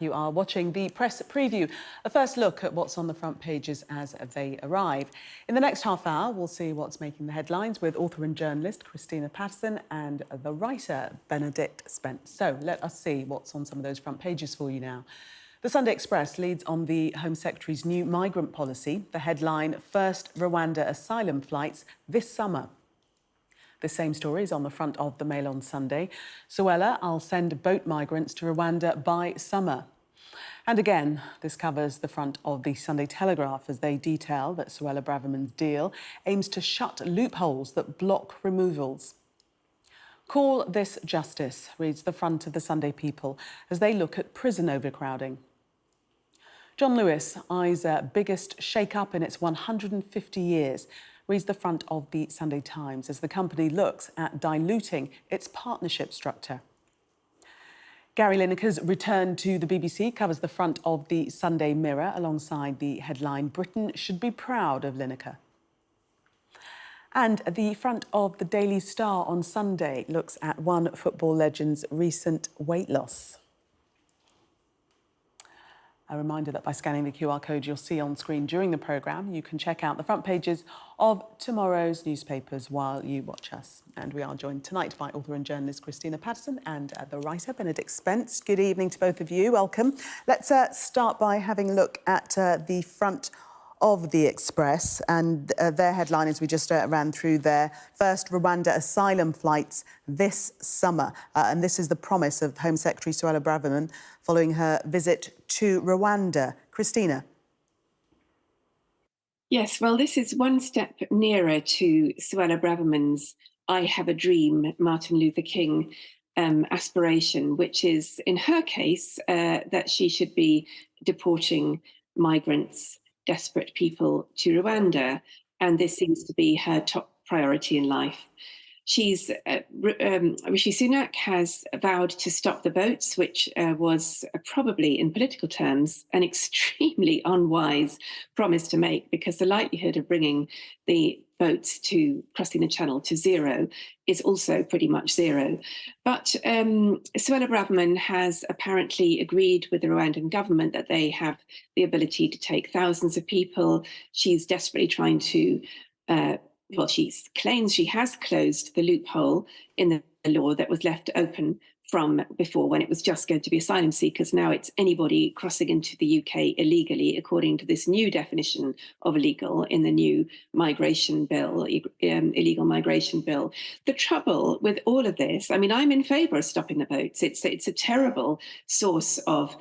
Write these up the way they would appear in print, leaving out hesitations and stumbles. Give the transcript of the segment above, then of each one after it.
You are watching the press preview, a first look at what's on the front pages as they arrive. In the next half hour, we'll see what's making the headlines with author and journalist Christina Patterson and the writer Benedict Spence. So let us see what's on some of those front pages for you now. The Sunday Express leads on the Home Secretary's new migrant policy. The headline, First Rwanda Asylum Flights This Summer. The same story is on the front of the Mail on Sunday. Suella, I'll send boat migrants to Rwanda by summer. And again, this covers the front of the Sunday Telegraph as they detail that Suella Braverman's deal aims to shut loopholes that block removals. Call this justice, reads the front of the Sunday People as they look at prison overcrowding. John Lewis eyes biggest shake-up in its 150 years, reads the front of the Sunday Times as the company looks at diluting its partnership structure. Gary Lineker's return to the BBC covers the front of the Sunday Mirror alongside the headline, Britain should be proud of Lineker. And the front of the Daily Star on Sunday looks at one football legend's recent weight loss. A reminder that by scanning the QR code you'll see on screen during the programme, you can check out the front pages of tomorrow's newspapers while you watch us. And we are joined tonight by author and journalist Christina Patterson and the writer Benedict Spence. Good evening to both of you. Welcome. Let's start by having a look at the front of the Express and their headline, as we just ran through there, First Rwanda Asylum Flights This Summer. And this is the promise of Home Secretary Suella Braverman following her visit to Rwanda. Christina. Yes, well, this is one step nearer to Suella Braverman's I Have a Dream, Martin Luther King aspiration, which is, in her case, that she should be deporting migrants, desperate people to Rwanda, and this seems to be her top priority in life. Rishi Sunak has vowed to stop the boats, which was probably, in political terms, an extremely unwise promise to make, because the likelihood of bringing the boats crossing the channel to zero is also pretty much zero. But Suella Braverman has apparently agreed with the Rwandan government that they have the ability to take thousands of people. She's desperately trying to she claims she has closed the loophole in the law that was left open from before, when it was just going to be asylum seekers. Now it's anybody crossing into the UK illegally, according to this new definition of illegal in the new migration bill, illegal migration bill. The trouble with all of this, I mean, I'm in favour of stopping the boats. It's a terrible source of,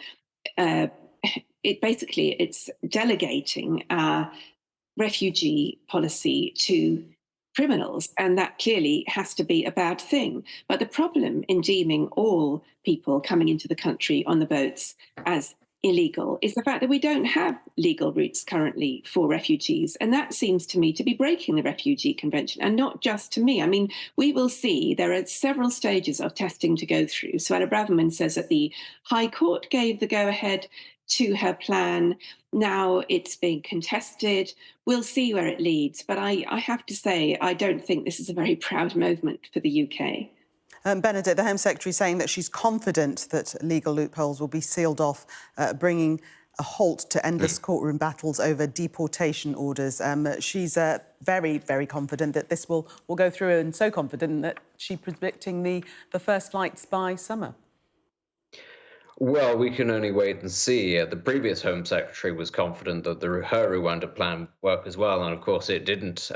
it's delegating our refugee policy to criminals, and that clearly has to be a bad thing. But the problem in deeming all people coming into the country on the boats as illegal is the fact that we don't have legal routes currently for refugees, and that seems to me to be breaking the Refugee Convention, and not just to me. I mean, we will see there are several stages of testing to go through. Suella Braverman says that the High Court gave the go-ahead to her plan. Now it's being contested. We'll see where it leads. But I have to say, I don't think this is a very proud moment for the UK. Benedict, the Home Secretary, saying that she's confident that legal loopholes will be sealed off, bringing a halt to endless courtroom battles over deportation orders. She's very, very confident that this will go through, and so confident that she's predicting the first flights by summer. Well, we can only wait and see. The previous Home Secretary was confident that her Rwanda plan would work as well, and of course it didn't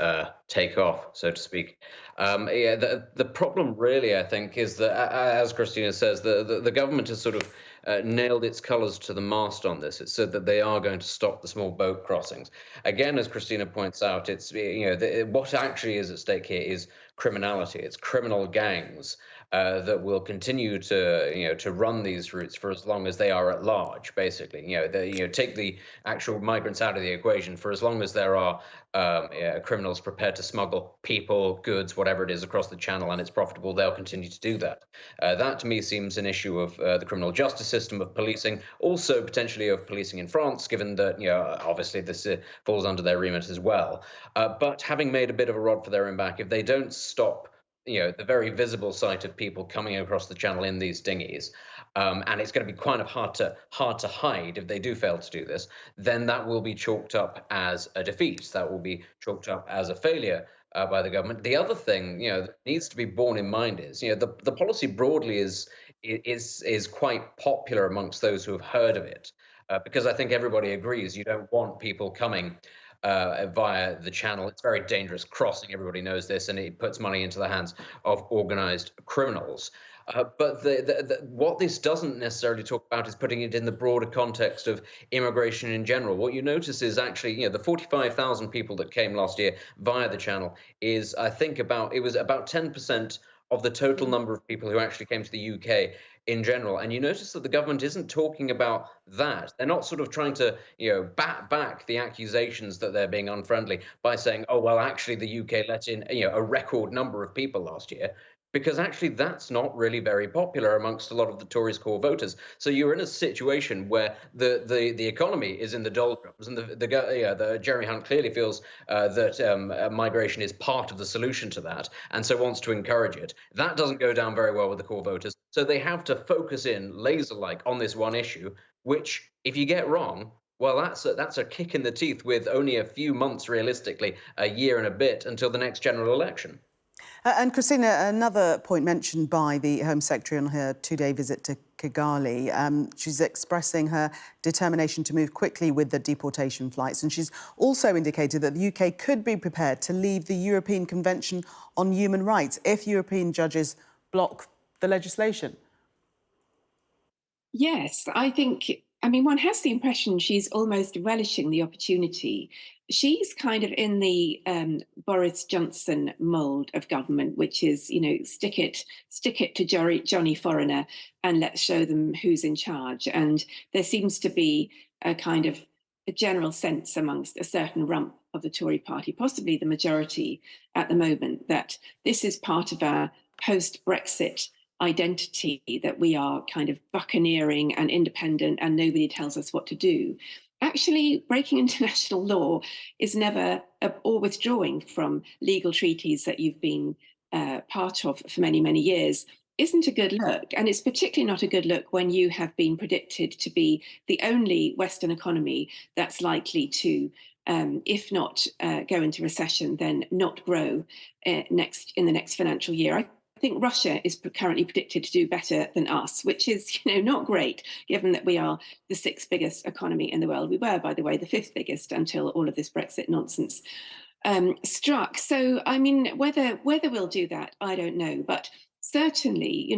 take off, so to speak. The problem really, I think, is that, as Christina says, the government has sort of nailed its colours to the mast on this. It said that they are going to stop the small boat crossings. Again, as Christina points out, it's what actually is at stake here is criminality. It's criminal gangs that will continue to run these routes for as long as they are at large. Basically, take the actual migrants out of the equation. For as long as there are criminals prepared to smuggle people, goods, whatever it is, across the channel, and it's profitable, they'll continue to do that. That to me seems an issue of the criminal justice system, of policing, also potentially of policing in France, given that obviously this falls under their remit as well. But having made a bit of a rod for their own back, if they don't stop the very visible sight of people coming across the channel in these dinghies, and it's going to be kind of hard to hide if they do fail to do this, then that will be chalked up as a defeat. That will be chalked up as a failure by the government. The other thing, that needs to be borne in mind is, the policy broadly is quite popular amongst those who have heard of it, because I think everybody agrees you don't want people coming via the channel. It's very dangerous crossing. Everybody knows this, and it puts money into the hands of organized criminals. But what this doesn't necessarily talk about is putting it in the broader context of immigration in general. What you notice is actually, the 45,000 people that came last year via the channel is, I think, it was about 10% of the total number of people who actually came to the UK in general. And you notice that the government isn't talking about that. They're not sort of trying to, bat back the accusations that they're being unfriendly by saying, oh, well, actually, the UK let in, a record number of people last year. Because actually, that's not really very popular amongst a lot of the Tories' core voters. So you're in a situation where the economy is in the doldrums, and the Jeremy Hunt clearly feels that migration is part of the solution to that, and so wants to encourage it. That doesn't go down very well with the core voters. So they have to focus in laser-like on this one issue, which, if you get wrong, well, that's a kick in the teeth with only a few months, realistically, a year and a bit until the next general election. And Christina, another point mentioned by the Home Secretary on her two-day visit to Kigali, she's expressing her determination to move quickly with the deportation flights. And she's also indicated that the UK could be prepared to leave the European Convention on Human Rights if European judges block the legislation. Yes, I mean, one has the impression she's almost relishing the opportunity. She's kind of in the Boris Johnson mould of government, which is, stick it to Johnny Foreigner and let's show them who's in charge. And there seems to be a kind of a general sense amongst a certain rump of the Tory party, possibly the majority at the moment, that this is part of our post-Brexit identity, that we are kind of buccaneering and independent and nobody tells us what to do. Actually, breaking international law is never, or withdrawing from legal treaties that you've been part of for many, many years, isn't a good look. And it's particularly not a good look when you have been predicted to be the only Western economy that's likely to, if not go into recession, then not grow in the next financial year. I think Russia is currently predicted to do better than us, which is, not great, given that we are the sixth biggest economy in the world. We were, by the way, the fifth biggest until all of this Brexit nonsense struck. So, I mean, whether we'll do that, I don't know. But certainly,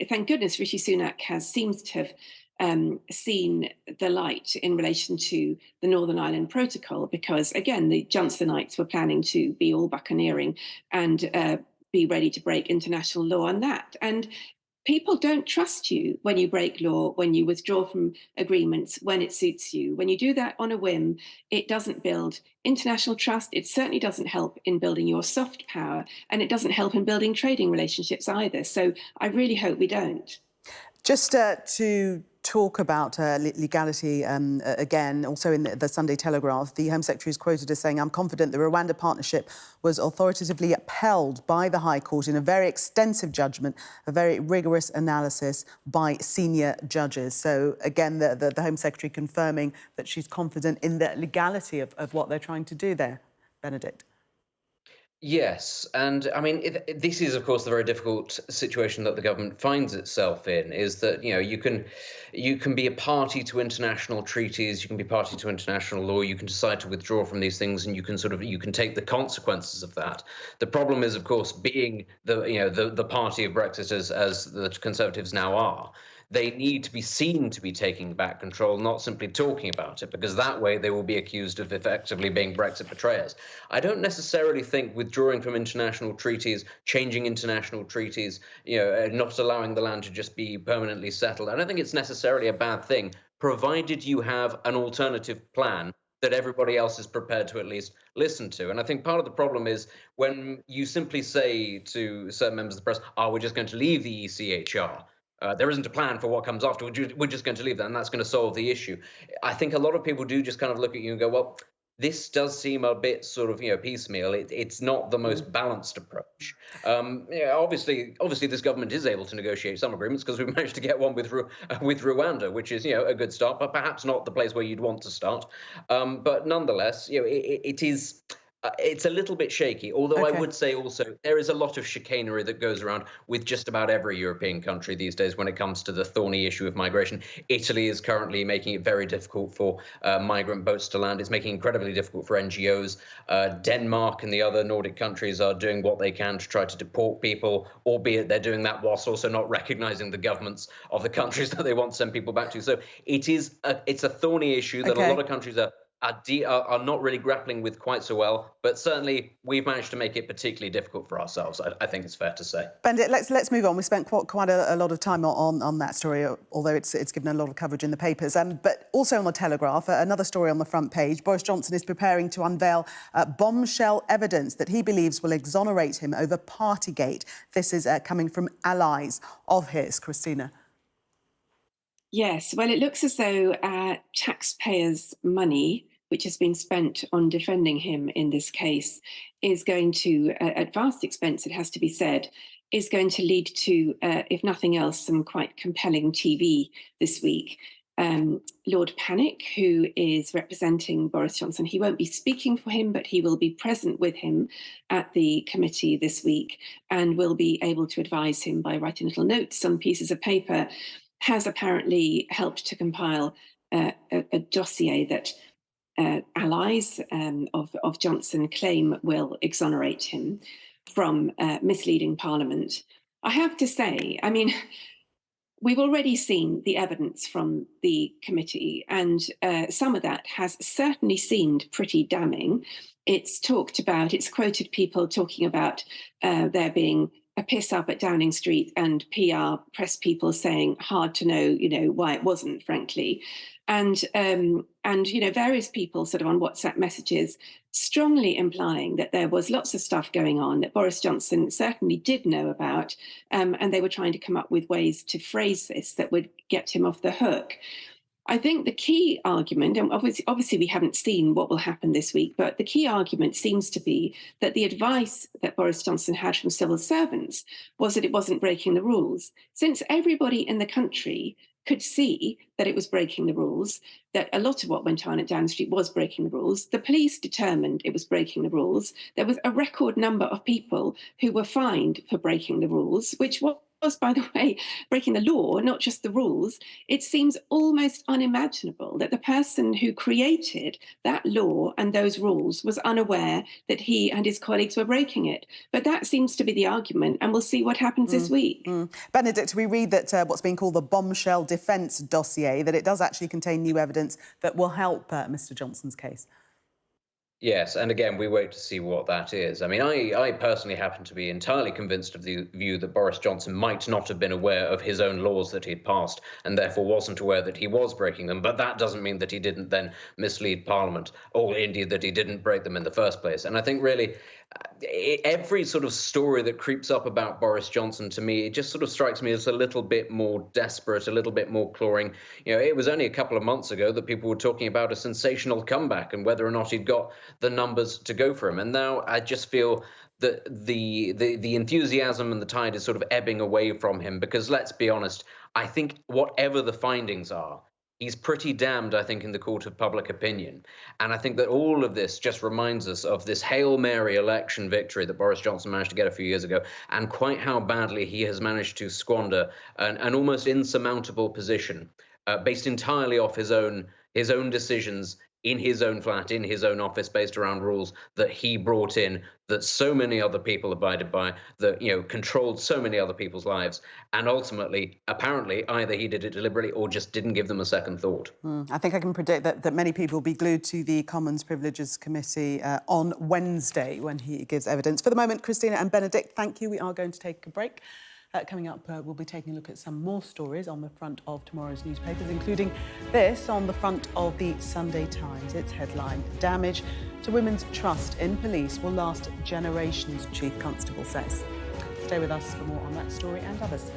thank goodness Rishi Sunak seems to have seen the light in relation to the Northern Ireland Protocol, because, again, the Johnsonites were planning to be all buccaneering and be ready to break international law on that. And people don't trust you when you break law, when you withdraw from agreements, when it suits you. When you do that on a whim, it doesn't build international trust. It certainly doesn't help in building your soft power, and it doesn't help in building trading relationships either. So I really hope we don't. Just to talk about legality again, also in the Sunday Telegraph, the Home Secretary is quoted as saying, "I'm confident the Rwanda partnership was authoritatively upheld by the High Court in a very extensive judgment, a very rigorous analysis by senior judges." So again, the Home Secretary confirming that she's confident in the legality of what they're trying to do there. Benedict. Yes, and I mean, this is, of course, the very difficult situation that the government finds itself in, is that, you can be a party to international treaties, you can be party to international law, you can decide to withdraw from these things, and you can take the consequences of that. The problem is, of course, being the party of Brexit as the Conservatives now are. They need to be seen to be taking back control, not simply talking about it, because that way they will be accused of effectively being Brexit betrayers. I don't necessarily think withdrawing from international treaties, changing international treaties, not allowing the land to just be permanently settled, I don't think it's necessarily a bad thing, provided you have an alternative plan that everybody else is prepared to at least listen to. And I think part of the problem is when you simply say to certain members of the press, we're just going to leave the ECHR. There isn't a plan for what comes after. We're just going to leave that, and that's going to solve the issue. I think a lot of people do just kind of look at you and go, well, this does seem a bit sort of, piecemeal. It's not the most balanced approach. Obviously, this government is able to negotiate some agreements because we've managed to get one with with Rwanda, which is, a good start, but perhaps not the place where you'd want to start. But nonetheless, it is. It's a little bit shaky, although I would say also there is a lot of chicanery that goes around with just about every European country these days when it comes to the thorny issue of migration. Italy is currently making it very difficult for migrant boats to land. It's making it incredibly difficult for NGOs. Denmark and the other Nordic countries are doing what they can to try to deport people, albeit they're doing that whilst also not recognizing the governments of the countries that they want to send people back to. So it's a thorny issue that a lot of countries are not really grappling with quite so well, but certainly we've managed to make it particularly difficult for ourselves. I think it's fair to say. Benedict, let's move on. We spent quite a lot of time on that story, although it's given a lot of coverage in the papers. But also on the Telegraph, another story on the front page. Boris Johnson is preparing to unveil bombshell evidence that he believes will exonerate him over Partygate. This is coming from allies of his. Christina. Yes, well, it looks as though taxpayers' money, which has been spent on defending him in this case, is going to, at vast expense, it has to be said, is going to lead to, if nothing else, some quite compelling TV this week. Lord Pannick, who is representing Boris Johnson, he won't be speaking for him, but he will be present with him at the committee this week and will be able to advise him by writing little notes on pieces of paper, has apparently helped to compile a dossier that allies of Johnson claim will exonerate him from misleading Parliament. I have to say, I mean, we've already seen the evidence from the committee, and some of that has certainly seemed pretty damning. It's quoted people talking about there being a piss up at Downing Street and PR press people saying hard to know, why it wasn't, frankly. And various people sort of on WhatsApp messages strongly implying that there was lots of stuff going on that Boris Johnson certainly did know about. And they were trying to come up with ways to phrase this that would get him off the hook. I think the key argument, and obviously we haven't seen what will happen this week, but the key argument seems to be that the advice that Boris Johnson had from civil servants was that it wasn't breaking the rules. Since everybody in the country could see that it was breaking the rules, that a lot of what went on at Downing Street was breaking the rules, the police determined it was breaking the rules. There was a record number of people who were fined for breaking the rules, which was, by the way, breaking the law, not just the rules. It seems almost unimaginable that the person who created that law and those rules was unaware that he and his colleagues were breaking it. But that seems to be the argument, and we'll see what happens this week. Benedict, we read that what's being called the bombshell defence dossier, that it does actually contain new evidence that will help Mr Johnson's case. Yes, and again, we wait to see what that is. I mean, I personally happen to be entirely convinced of the view that Boris Johnson might not have been aware of his own laws that he'd passed and therefore wasn't aware that he was breaking them. But that doesn't mean that he didn't then mislead Parliament, or indeed that he didn't break them in the first place. And I think really every sort of story that creeps up about Boris Johnson, to me, it just sort of strikes me as a little bit more desperate, a little bit more clawing. It was only a couple of months ago that people were talking about a sensational comeback and whether or not he'd got the numbers to go for him. And now I just feel that the enthusiasm and the tide is sort of ebbing away from him, because let's be honest, I think whatever the findings are, he's pretty damned, I think, in the court of public opinion. And I think that all of this just reminds us of this Hail Mary election victory that Boris Johnson managed to get a few years ago, and quite how badly he has managed to squander an almost insurmountable position based entirely off his own decisions in his own flat, in his own office, based around rules that he brought in, that so many other people abided by, that controlled so many other people's lives. And ultimately, apparently, either he did it deliberately or just didn't give them a second thought. I think I can predict that many people will be glued to the Commons Privileges Committee on Wednesday when he gives evidence. For the moment, Christina and Benedict, thank you. We are going to take a break. Coming up, we'll be taking a look at some more stories on the front of tomorrow's newspapers, including this on the front of the Sunday Times. Its headline: damage to women's trust in police will last generations, Chief Constable says. Stay with us for more on that story and others.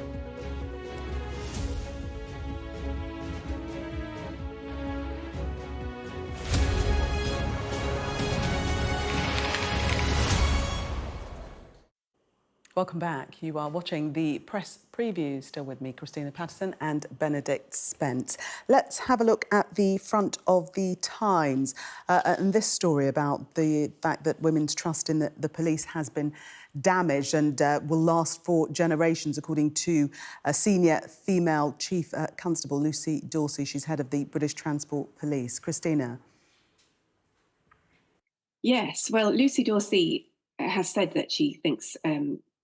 Welcome back. You are watching the press preview. Still with me, Christina Patterson and Benedict Spence. Let's have a look at the front of the Times and this story about the fact that women's trust in the police has been damaged and will last for generations, according to a senior female chief constable, Lucy Dorsey. She's head of the British Transport Police. Christina. Yes, well, Lucy Dorsey has said that she thinks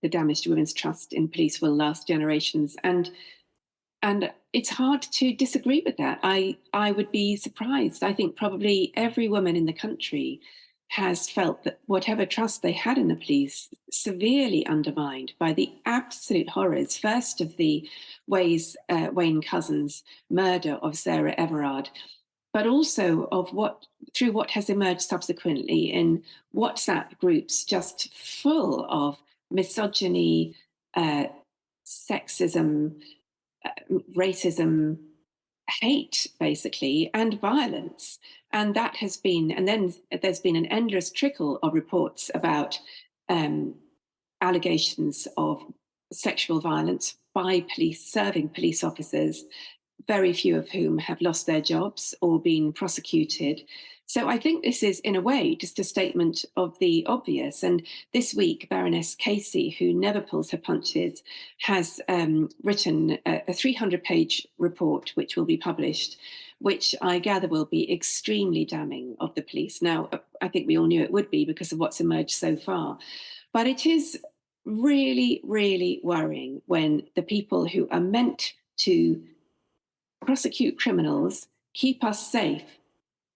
the damage to women's trust in police will last generations, and it's hard to disagree with that. I would be surprised. I think probably every woman in the country has felt that whatever trust they had in the police severely undermined by the absolute horrors, first of the Wayne Couzens murder of Sarah Everard, but also of what has emerged subsequently in WhatsApp groups just full of misogyny, sexism, racism, hate, basically, and violence. And that has been, and then there's been an endless trickle of reports about allegations of sexual violence by police, serving police officers, very few of whom have lost their jobs or been prosecuted. So I think this is, in a way, just a statement of the obvious. And this week, Baroness Casey, who never pulls her punches, has written a 300-page report, which will be published, which I gather will be extremely damning of the police. Now, I think we all knew it would be because of what's emerged so far. But it is really, really worrying when the people who are meant to prosecute criminals, keep us safe,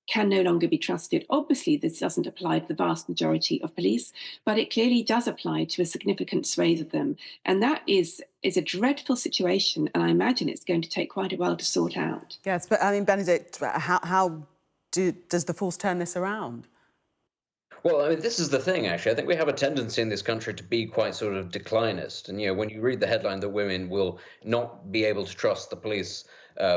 can no longer be trusted. Obviously, this doesn't apply to the vast majority of police, but it clearly does apply to a significant swathe of them. And that is a dreadful situation, and I imagine it's going to take quite a while to sort out. Yes, but I mean, Benedict, how does the force turn this around? Well, I mean, this is the thing, actually. I think we have a tendency in this country to be quite sort of declinist. And, when you read the headline that women will not be able to trust the police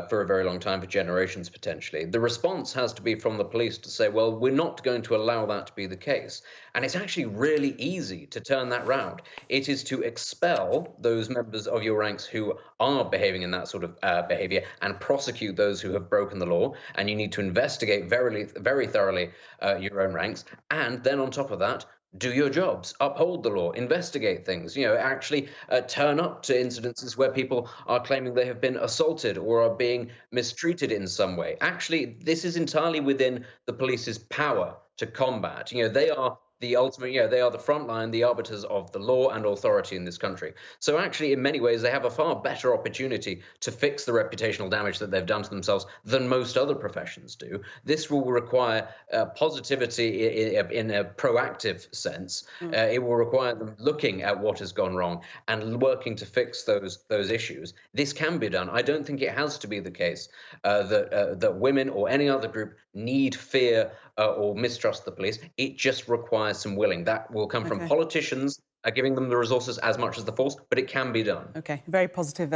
for a very long time, for generations potentially, the response has to be from the police to say, well, we're not going to allow that to be the case. And it's actually really easy to turn that round. It is to expel those members of your ranks who are behaving in that sort of behavior and prosecute those who have broken the law. And you need to investigate very, very thoroughly your own ranks. And then on top of that, do your jobs, uphold the law, investigate things, actually turn up to incidences where people are claiming they have been assaulted or are being mistreated in some way. Actually, this is entirely within the police's power to combat. They are the ultimate, they are the front line, the arbiters of the law and authority in this country. So actually, in many ways, they have a far better opportunity to fix the reputational damage that they've done to themselves than most other professions do. This will require positivity in a proactive sense. It will require them looking at what has gone wrong and working to fix those issues. This can be done. I don't think it has to be the case that women or any other group need fear or mistrust the police. It just requires some willing. That will come from politicians giving them the resources as much as the force, but it can be done. OK, very positive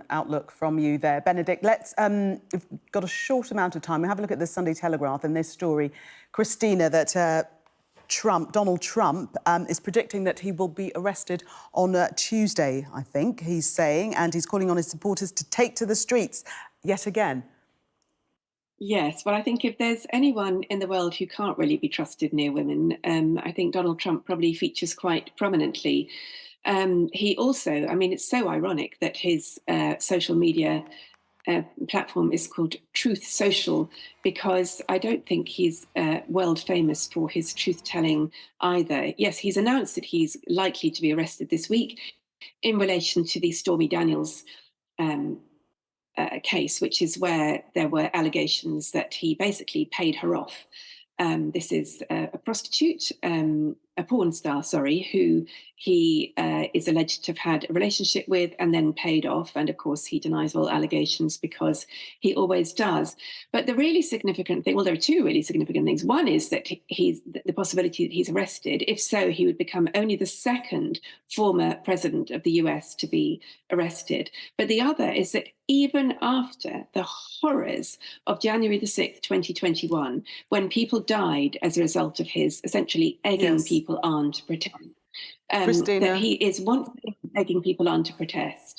outlook from you there. Benedict, we've got a short amount of time. We'll have a look at the Sunday Telegraph and this story, Christina, that Donald Trump is predicting that he will be arrested on Tuesday, I think he's saying, and he's calling on his supporters to take to the streets yet again. Yes, well, I think if there's anyone in the world who can't really be trusted near women, I think Donald Trump probably features quite prominently. He also, I mean, it's so ironic that his social media platform is called Truth Social, because I don't think he's world famous for his truth-telling either. Yes, he's announced that he's likely to be arrested this week in relation to the Stormy Daniels case, which is where there were allegations that he basically paid her off. This is a prostitute, a porn star, who he is alleged to have had a relationship with and then paid off. And of course, he denies all allegations because he always does. But the really significant thing, well, there are two really significant things. One is that he's the possibility that he's arrested. If so, he would become only the second former president of the US to be arrested. But the other is that even after the horrors of January the 6th, 2021, when people died as a result of his essentially egging people on to protest, Christina, that he is once again egging people on to protest.